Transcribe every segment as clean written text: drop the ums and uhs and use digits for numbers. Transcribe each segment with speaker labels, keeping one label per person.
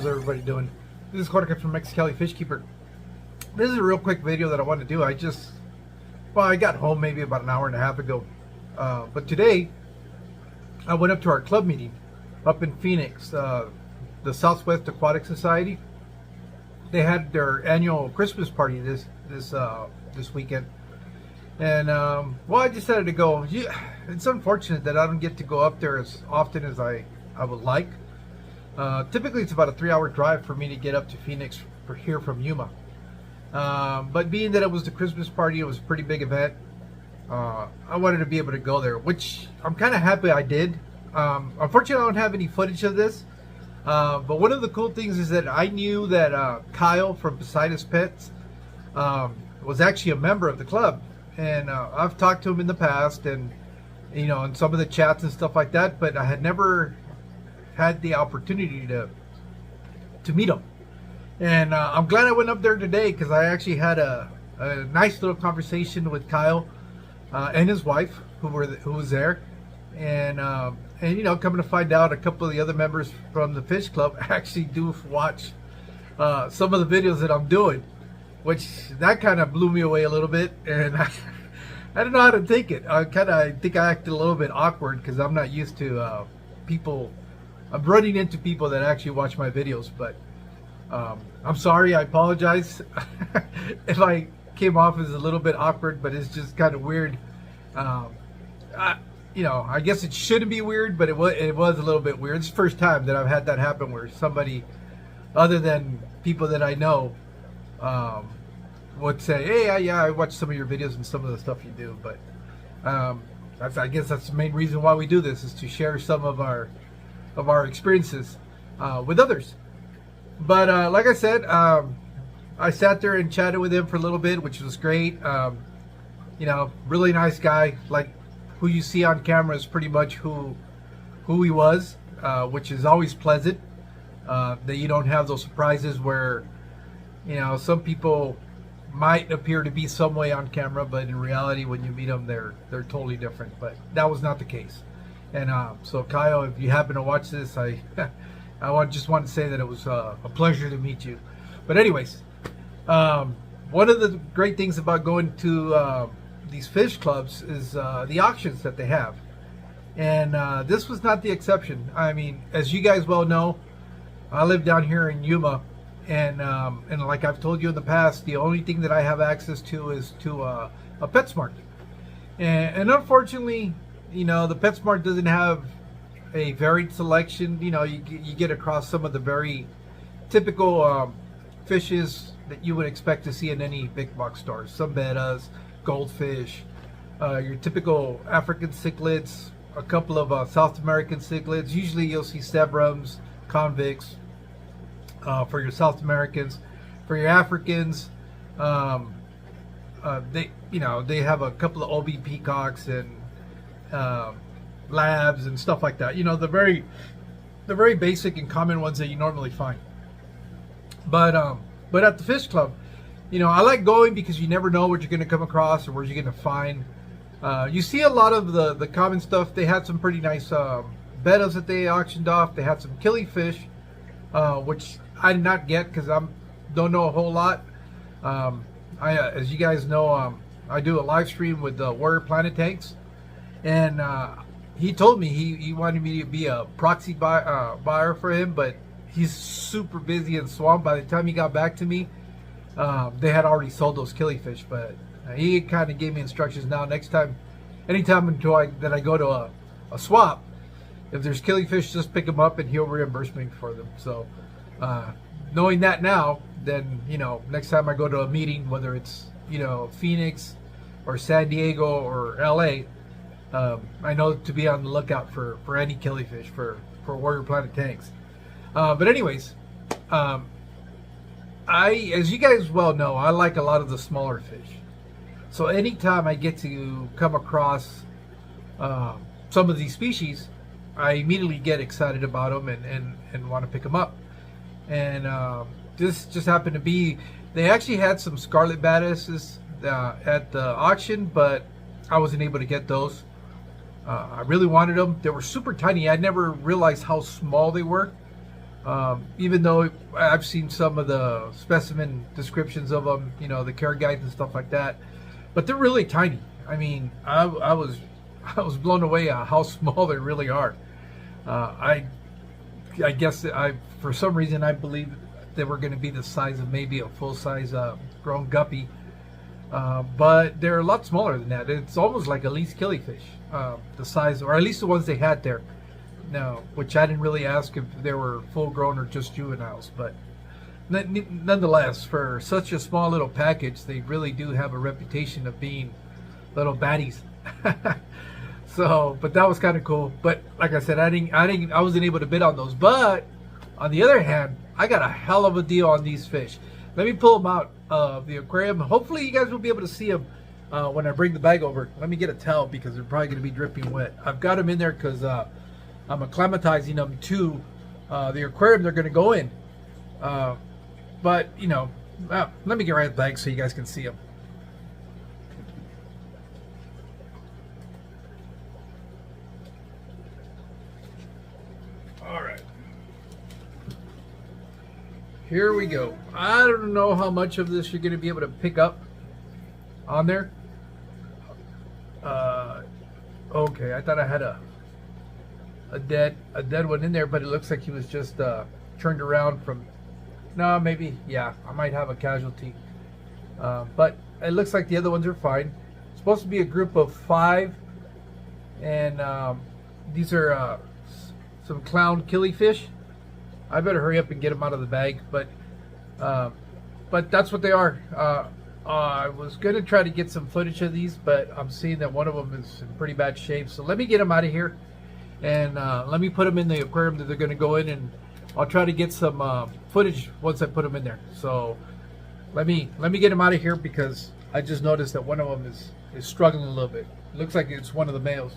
Speaker 1: How's everybody doing? This is Aquatic from Kelly Fish Keeper. This is a real quick video that I want to do. I got home maybe about an hour and a half ago. But today, I went up to our club meeting up in Phoenix, the Southwest Aquatic Society. They had their annual Christmas party this weekend. And, well, I decided to go. It's unfortunate that I don't get to go up there as often as I would like. Typically, it's about a 3-hour drive for me to get up to Phoenix here from Yuma. But being that it was the Christmas party, it was a pretty big event. I wanted to be able to go there, which I'm kind of happy I did. Unfortunately, I don't have any footage of this. But one of the cool things is that I knew that Kyle from Poseidon's Pets was actually a member of the club. And I've talked to him in the past, and you know, in some of the chats and stuff like that. But I had never had the opportunity to meet him. And I'm glad I went up there today, because I actually had a nice little conversation with Kyle and his wife, who was there. And you know, coming to find out, a couple of the other members from the fish club actually do watch some of the videos that I'm doing, which that kind of blew me away a little bit. And I don't know how to take it. I think I acted a little bit awkward, because I'm not used to people. I'm running into people that actually watch my videos. But I'm sorry, I apologize if I came off as a little bit awkward, but it's just kind of weird. You know, I guess it shouldn't be weird, but it was a little bit weird. It's the first time that I've had that happen, where somebody other than people that I know would say, hey, yeah, I watched some of your videos and some of the stuff you do. But I guess that's the main reason why we do this, is to share some of our experiences with others. But like I said, I sat there and chatted with him for a little bit, which was great. You know, really nice guy. Like, who you see on camera is pretty much who he was, which is always pleasant. That you don't have those surprises where, you know, some people might appear to be some way on camera, but in reality, when you meet them, they're totally different. But that was not the case. And so Kyle, if you happen to watch this, I just want to say that it was a pleasure to meet you. But anyways, one of the great things about going to these fish clubs is the auctions that they have. And this was not the exception. I mean, as you guys well know, I live down here in Yuma. And like I've told you in the past, the only thing that I have access to is to a PetSmart. And unfortunately, you know, the PetSmart doesn't have a varied selection. You know, you get across some of the very typical fishes that you would expect to see in any big box stores. Some bettas, goldfish, your typical African cichlids, a couple of South American cichlids. Usually you'll see sebrums, convicts for your South Americans. For your Africans, they have a couple of OB peacocks and labs and stuff like that. You know, the very basic and common ones that you normally find. But at the fish club, you know, I like going because you never know what you're going to come across or what you're going to find. You see a lot of the common stuff. They had some pretty nice bettas that they auctioned off. They had some killifish, which I did not get because I don't know a whole lot. As you guys know, I do a live stream with Warrior Planet Tanks. And he told me he wanted me to be a proxy buyer for him, but he's super busy and swamped. By the time he got back to me, they had already sold those killifish. But he kind of gave me instructions now. Next time, anytime that I go to a swap, if there's killifish, just pick them up and he'll reimburse me for them. So knowing that now, then, you know, next time I go to a meeting, whether it's, you know, Phoenix or San Diego or LA, I know to be on the lookout for any killifish for Warrior Planet Tanks. But anyways, as you guys well know, I like a lot of the smaller fish. So anytime I get to come across some of these species, I immediately get excited about them and want to pick them up. And this just happened to be, they actually had some scarlet badasses at the auction, but I wasn't able to get those. I really wanted them. They were super tiny. I never realized how small they were. Even though I've seen some of the specimen descriptions of them, you know, the care guides and stuff like that, but they're really tiny. I mean, I was blown away at how small they really are. I guess for some reason I believe they were going to be the size of maybe a full-size grown guppy, but they're a lot smaller than that. It's almost like a least killifish, the size, or at least the ones they had there. No, which I didn't really ask if they were full-grown or just juveniles, but nonetheless, for such a small little package, they really do have a reputation of being little baddies. So, but that was kind of cool. But like I said, I wasn't able to bid on those. But on the other hand, I got a hell of a deal on these fish. Let me pull them out of the aquarium. Hopefully, you guys will be able to see them when I bring the bag over. Let me get a towel because they're probably going to be dripping wet. I've got them in there because I'm acclimatizing them to the aquarium they're going to go in. But you know, let me get right at the bag so you guys can see them. Here we go. I don't know how much of this you're going to be able to pick up on there. Okay, I thought I had a dead one in there, but it looks like he was just turned around from. No, maybe, yeah, I might have a casualty. But it looks like the other ones are fine. It's supposed to be a group of 5, and these are some clown killifish. I better hurry up and get them out of the bag, but that's what they are. I was going to try to get some footage of these, but I'm seeing that one of them is in pretty bad shape. So let me get them out of here, and let me put them in the aquarium that they're going to go in, and I'll try to get some footage once I put them in there. So let me get them out of here because I just noticed that one of them is struggling a little bit. It looks like it's one of the males.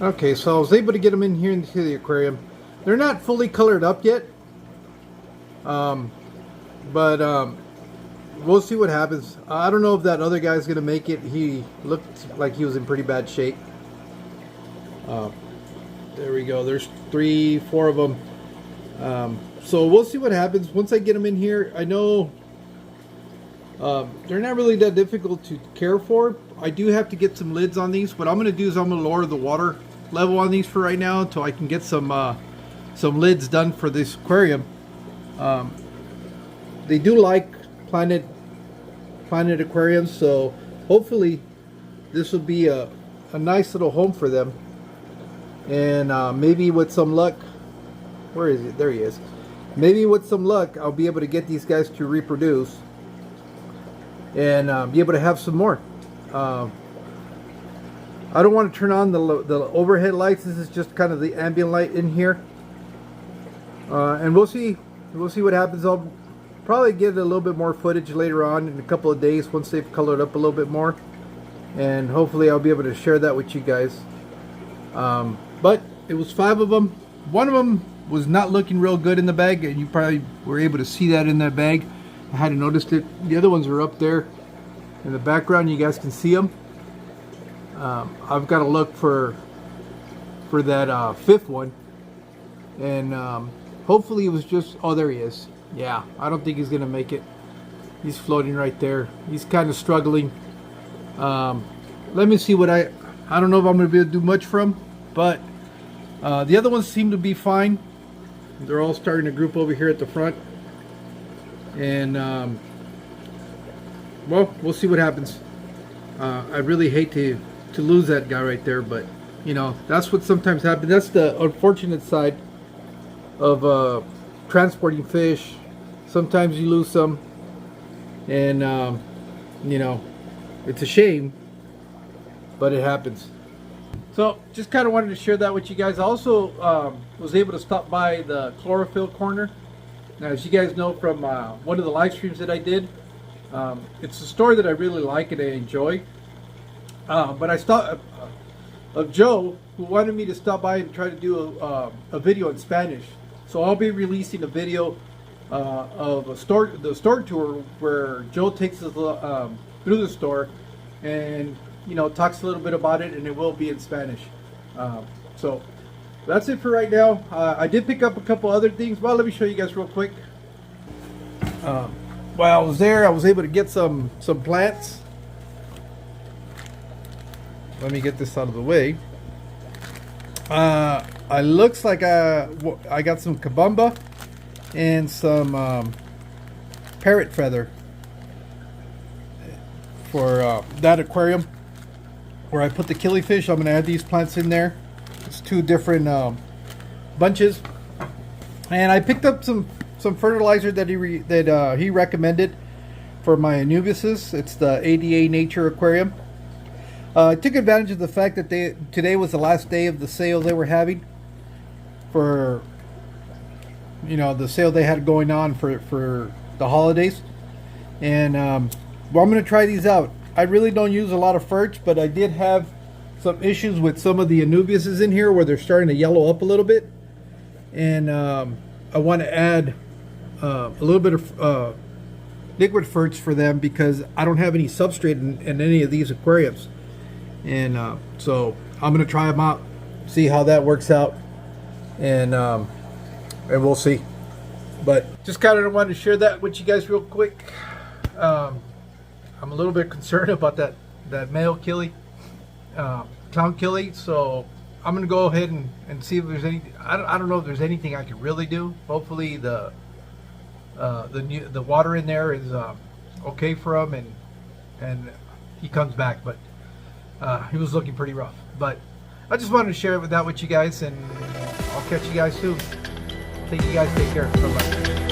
Speaker 1: Okay, so I was able to get them in here into the aquarium. They're not fully colored up yet, but we'll see what happens. I don't know if that other guy's gonna make it. He looked like he was in pretty bad shape. There we go. There's 3, 4 of them. So we'll see what happens once I get them in here. I know they're not really that difficult to care for. I do have to get some lids on these. What I'm going to do is I'm going to lower the water level on these for right now until I can get some lids done for this aquarium. They do like planet aquariums, so hopefully this will be a nice little home for them. And maybe with some luck, where is it? There he is. Maybe with some luck, I'll be able to get these guys to reproduce and be able to have some more. I don't want to turn on the overhead lights. This is just kind of the ambient light in here, and we'll see what happens. I'll probably get a little bit more footage later on in a couple of days once they've colored up a little bit more, and hopefully I'll be able to share that with you guys. But it was 5 of them. One of them was not looking real good in the bag, and you probably were able to see that in that bag. I hadn't noticed it. The other ones are up there in the background. You guys can see them. I've got to look for that 5th one, and hopefully it was just, oh, there he is. Yeah, I don't think he's gonna make it. He's floating right there. He's kind of struggling. Let me see what I don't know if I'm gonna be able to do much from, but the other ones seem to be fine. They're all starting to group over here at the front, and well, we'll see what happens. I really hate to lose that guy right there, but you know, that's what sometimes happens. That's the unfortunate side of transporting fish. Sometimes you lose some, and you know, it's a shame, but it happens. So just kind of wanted to share that with you guys. I also was able to stop by the chlorophyll corner. Now, as you guys know from one of the live streams that I did, it's a store that I really like and I enjoy. But I stopped of Joe, who wanted me to stop by and try to do a video in Spanish. So I'll be releasing a video of the store tour where Joe takes us through the store, and talks a little bit about it, and it will be in Spanish. So that's it for right now. I did pick up a couple other things. Well, let me show you guys real quick. While I was there, I was able to get some plants. Let me get this out of the way. It looks like I got some kabumba and some parrot feather for that aquarium where I put the killifish. I'm going to add these plants in there. It's two different bunches, and I picked up some fertilizer that he recommended for my anubiases. It's the ADA Nature Aquarium. I took advantage of the fact that today was the last day of the sale they were having for the sale they had going on for the holidays, and well, I'm going to try these out. I really don't use a lot of ferts, but I did have some issues with some of the anubiases in here where they're starting to yellow up a little bit, and I want to add a little bit of liquid ferts for them because I don't have any substrate in any of these aquariums. And so I'm going to try them out, see how that works out, and we'll see. But just kind of wanted to share that with you guys real quick. I'm a little bit concerned about that male killie, clown killie. So I'm going to go ahead and see if there's any. I don't know if there's anything I can really do. Hopefully the water in there is okay for him, and he comes back. But he was looking pretty rough. But I just wanted to share that with you guys, and I'll catch you guys soon. You guys take care. Bye-bye.